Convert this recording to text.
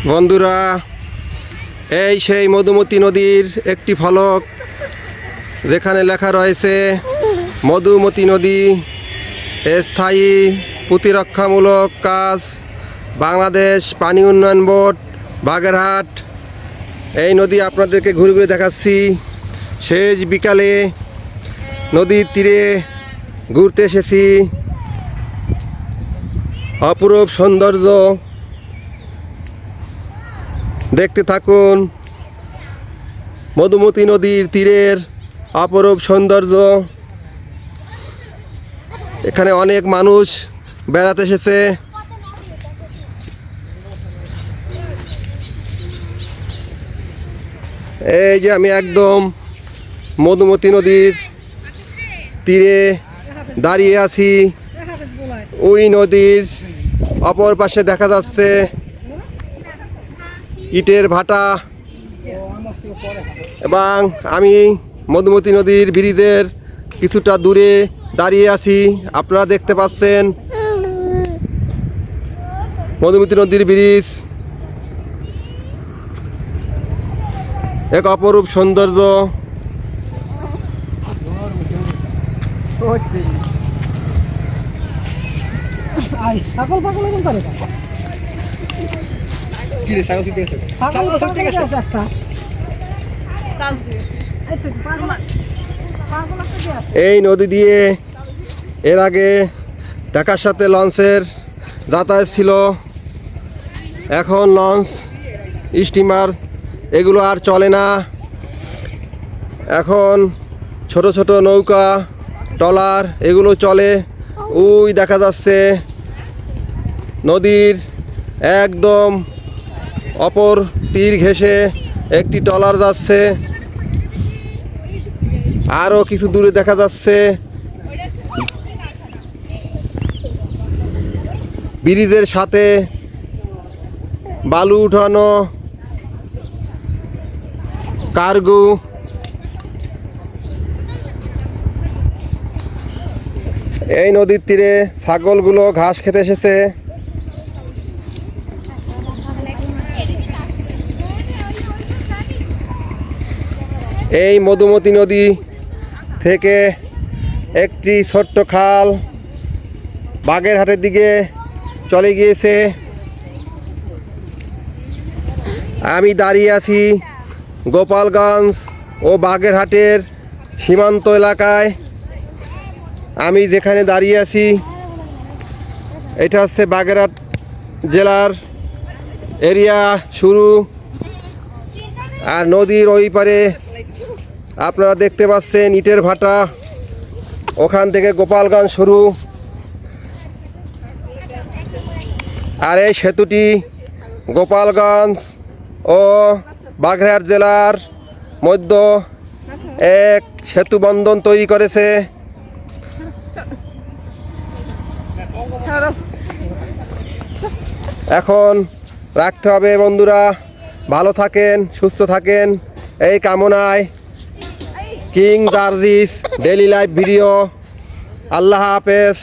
বন্ধুরা, এই সেই মধুমতি নদীর একটি ফলক যেখানে লেখা রয়েছে মধুমতি নদী স্থায়ী প্রতিরক্ষামূলক কাজ, বাংলাদেশ পানি উন্নয়ন বোর্ড, বাগেরহাট। এই নদী আপনাদেরকে ঘুরে ঘুরে দেখাচ্ছি। শেষ বিকালে নদীর তীরে ঘুরতে এসেছি। অপরূপ সৌন্দর্য দেখতে থাকুন। মধুমতি নদীর তীরের অপরূপ সৌন্দর্য। এখানে অনেক মানুষ বেড়াতে এসেছে। এই যে আমি একদম মধুমতি নদীর তীরে দাঁড়িয়ে আছি। ওই নদীর অপর পাশে দেখা যাচ্ছে ইটের ভাটা, এবং আমি মধুমতি নদীর ব্রিজের কিছুটা দূরে দাঁড়িয়ে আছি। আপনারা দেখতে পাচ্ছেন মধুমতি নদীর ব্রিজ, এক অপরূপ সৌন্দর্য। এই নদী দিয়ে এর আগে ঢাকার সাথে লঞ্চের যাতায়াত ছিল। এখন লঞ্চ, স্টিমার এগুলো আর চলে না। এখন ছোট ছোট নৌকা, ট্রলার এগুলো চলে। ওই দেখা যাচ্ছে নদীর একদম অপর তীর ঘেঁষে একটি ট্রলার যাচ্ছে। আরও কিছু দূরে দেখা যাচ্ছে ব্রিজের সাথে বালু উঠানো কার্গো। এই নদীর তীরে ছাগলগুলো ঘাস খেতে এসেছে। এই মধুমতি নদী থেকে একটি ছোট্ট খাল বাগেরহাটের দিকে চলে গিয়েছে। আমি দাঁড়িয়ে আছি গোপালগঞ্জ ও বাগেরহাটের সীমান্ত এলাকায়। আমি যেখানে দাঁড়িয়ে আছি এটা হচ্ছে বাগেরহাট জেলার এরিয়া শুরু। আর নদীর ওই পারে আপনারা দেখতে পাচ্ছেন ইটের ভাটা, ওখান থেকে গোপালগঞ্জ শুরু। আর এই সেতুটি গোপালগঞ্জ ও বাগেরহাট জেলার মধ্যে এক সেতু বন্ধন তৈরি করেছে। এখন রাখতে হবে বন্ধুরা। ভালো থাকেন, সুস্থ থাকেন এই কামনায়। King Jarjis daily live video. আল্লাহ হাফেজ।